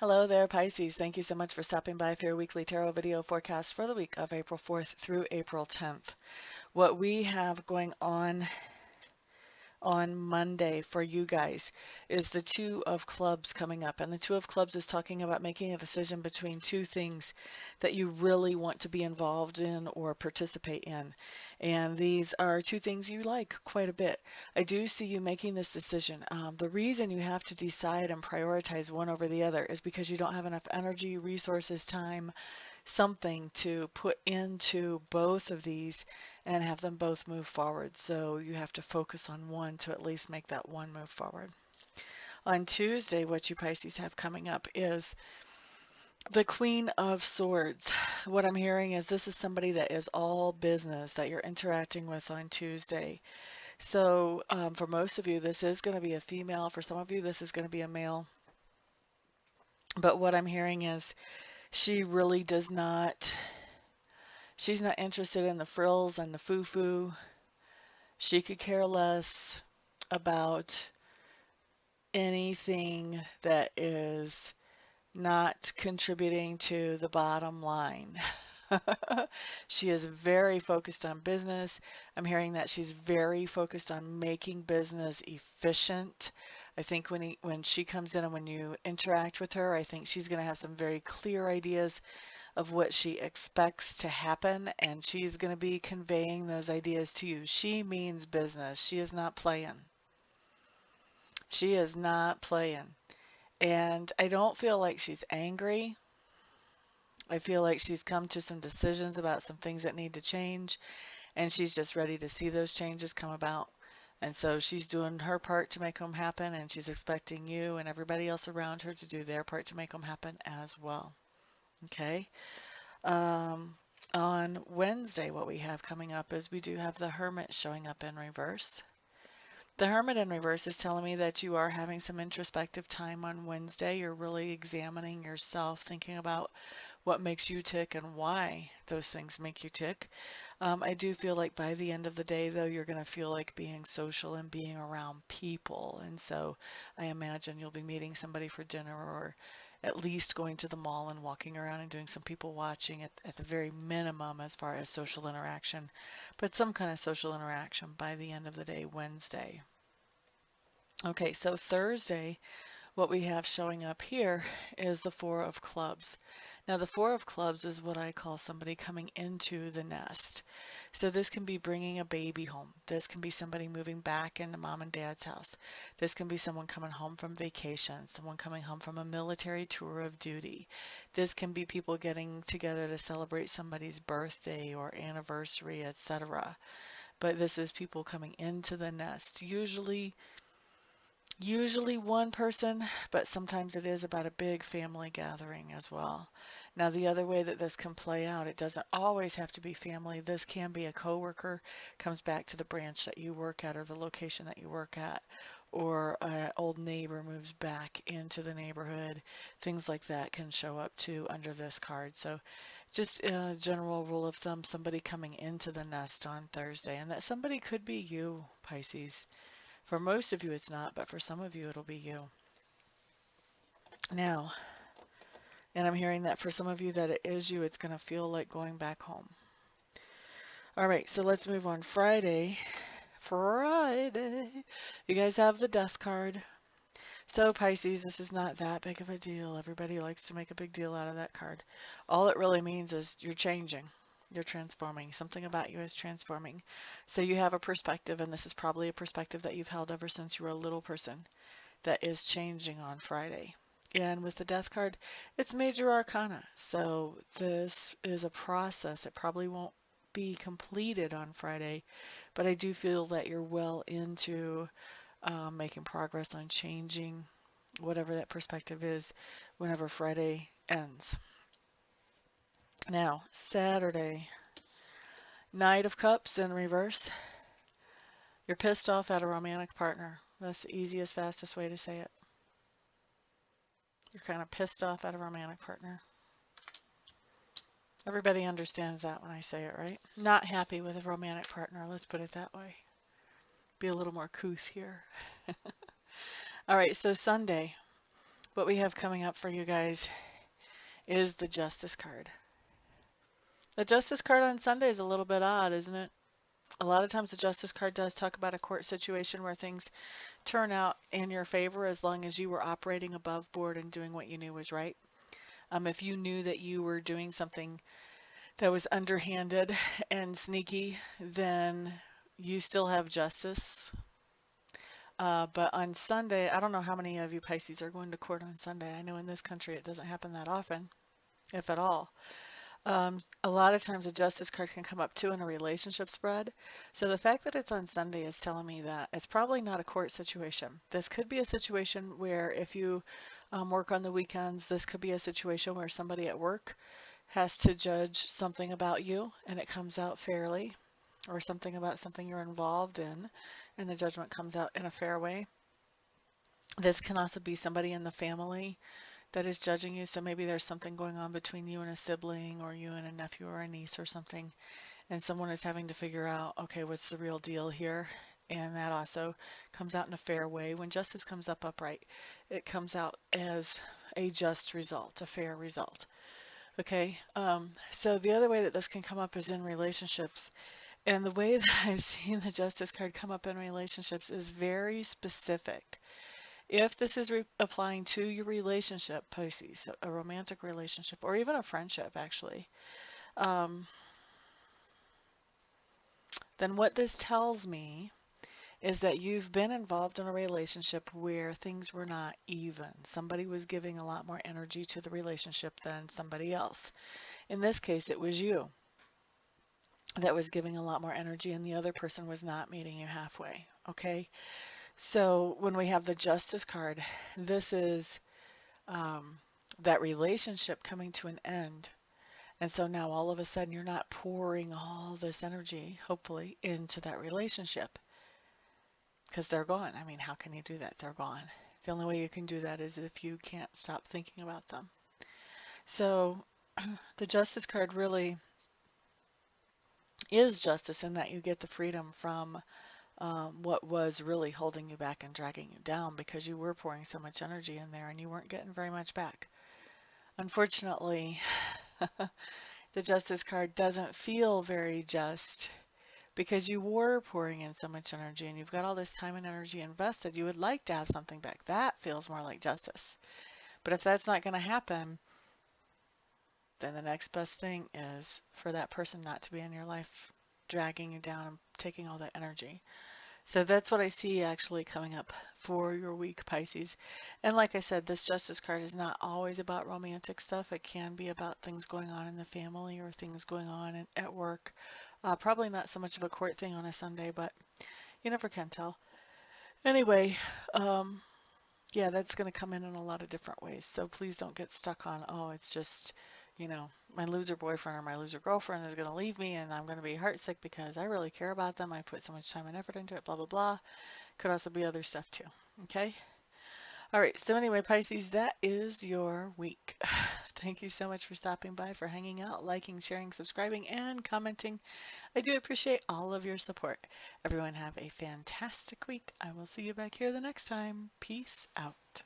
Hello there, Pisces. Thank you so much for stopping by for your weekly tarot video forecast for the week of April 4th through April 10th. What we have going on Monday for you guys is the Two of Clubs coming up. And the Two of Clubs is talking about making a decision between two things that you really want to be involved in or participate in. And these are two things you like quite a bit. I do see you making this decision. The reason you have to decide and prioritize one over the other is because you don't have enough energy, resources, time, something to put into both of these and have them both move forward. So you have to focus on one to at least make that one move forward. On Tuesday, what you Pisces have coming up is the Queen of Swords. What I'm hearing is this is somebody that is all business that you're interacting with on Tuesday. So for most of you, this is going to be a female. For some of you, this is going to be a male. But what I'm hearing is she really does not, she's not interested in the frills and the foo-foo. She could care less about anything that is not contributing to the bottom line. She is very focused on business. I'm hearing that she's very focused on making business efficient. I think when she comes in and when you interact with her, I think she's going to have some very clear ideas of what she expects to happen, and she's going to be conveying those ideas to you. She means business. She is not playing. She is not playing. And I don't feel like she's angry. I feel like she's come to some decisions about some things that need to change, and she's just ready to see those changes come about. And so she's doing her part to make them happen, and she's expecting you and everybody else around her to do their part to make them happen as well. Okay? On Wednesday, what we have coming up is we do have the Hermit showing up in reverse. The Hermit in reverse is telling me that you are having some introspective time on Wednesday. You're really examining yourself, thinking about what makes you tick and why those things make you tick. I do feel like by the end of the day, though, you're going to feel like being social and being around people. And so I imagine you'll be meeting somebody for dinner or at least going to the mall and walking around and doing some people watching at the very minimum as far as social interaction, but some kind of social interaction by the end of the day, Wednesday. Okay, so Thursday, what we have showing up here is the Four of Clubs. Now, the Four of Clubs is what I call somebody coming into the nest. So this can be bringing a baby home. This can be somebody moving back into mom and dad's house. This can be someone coming home from vacation, someone coming home from a military tour of duty. This can be people getting together to celebrate somebody's birthday or anniversary, etc. But this is people coming into the nest. Usually one person, but sometimes it is about a big family gathering as well. Now, the other way that this can play out, it doesn't always have to be family. This can be a coworker comes back to the branch that you work at or the location that you work at, or an old neighbor moves back into the neighborhood. Things like that can show up too under this card. So just a general rule of thumb, somebody coming into the nest on Thursday, and that somebody could be you, Pisces. For most of you, it's not, but for some of you, it'll be you. Now, and I'm hearing that for some of you that it is you, it's going to feel like going back home. All right, so let's move on. Friday. You guys have the Death card. So Pisces, this is not that big of a deal. Everybody likes to make a big deal out of that card. All it really means is you're changing. You're transforming. Something about you is transforming. So you have a perspective, and this is probably a perspective that you've held ever since you were a little person, that is changing on Friday. And with the Death card, it's major arcana. So this is a process. It probably won't be completed on Friday, but I do feel that you're well into making progress on changing whatever that perspective is whenever Friday ends. Now, Saturday, Knight of Cups in reverse. You're pissed off at a romantic partner. That's the easiest, fastest way to say it. You're kind of pissed off at a romantic partner. Everybody understands that when I say it, right? Not happy with a romantic partner, let's put it that way. Be a little more couth here. All right, so Sunday. what we have coming up for you guys is the Justice card. The Justice card on Sunday is a little bit odd, isn't it? A lot of times the Justice card does talk about a court situation where things turn out in your favor as long as you were operating above board and doing what you knew was right. If you knew that you were doing something that was underhanded and sneaky, then you still have justice. But on Sunday, I don't know how many of you Pisces are going to court on Sunday. I know in this country it doesn't happen that often, if at all. A lot of times a justice card can come up too in a relationship spread. So the fact that it's on Sunday is telling me that it's probably not a court situation. This could be a situation where if you work on the weekends, this could be a situation where somebody at work has to judge something about you and it comes out fairly, or something about something you're involved in and the judgment comes out in a fair way. This can also be somebody in the family that is judging you. So maybe there's something going on between you and a sibling, or you and a nephew or a niece or something, and someone is having to figure out, okay, what's the real deal here? And that also comes out in a fair way. When justice comes up upright, it comes out as a just result, a fair result. Okay, so the other way that this can come up is in relationships. And the way that I've seen the Justice card come up in relationships is very specific. If this is applying to your relationship, Pisces, a romantic relationship, or even a friendship, actually, then what this tells me is that you've been involved in a relationship where things were not even. Somebody was giving a lot more energy to the relationship than somebody else. In this case, it was you that was giving a lot more energy and the other person was not meeting you halfway. Okay? So when we have the Justice card, this is that relationship coming to an end. And so now all of a sudden you're not pouring all this energy, hopefully, into that relationship because they're gone. I mean, how can you do that? They're gone. The only way you can do that is if you can't stop thinking about them. So the Justice card really is justice in that you get the freedom from what was really holding you back and dragging you down because you were pouring so much energy in there and you weren't getting very much back. Unfortunately, the Justice card doesn't feel very just because you were pouring in so much energy and you've got all this time and energy invested. You would like to have something back. That feels more like justice. But if that's not going to happen, then the next best thing is for that person not to be in your life, dragging you down and taking all that energy. So that's what I see actually coming up for your week, Pisces. And like I said, this Justice card is not always about romantic stuff. It can be about things going on in the family or things going on at work. Probably not so much of a court thing on a Sunday, but you never can tell. Anyway, yeah, that's going to come in a lot of different ways. So please don't get stuck on, oh, it's just, you know, my loser boyfriend or my loser girlfriend is going to leave me and I'm going to be heartsick because I really care about them. I put so much time and effort into it, blah, blah, blah. Could also be other stuff too. Okay. All right. So anyway, Pisces, that is your week. Thank you so much for stopping by, for hanging out, liking, sharing, subscribing, and commenting. I do appreciate all of your support. Everyone have a fantastic week. I will see you back here the next time. Peace out.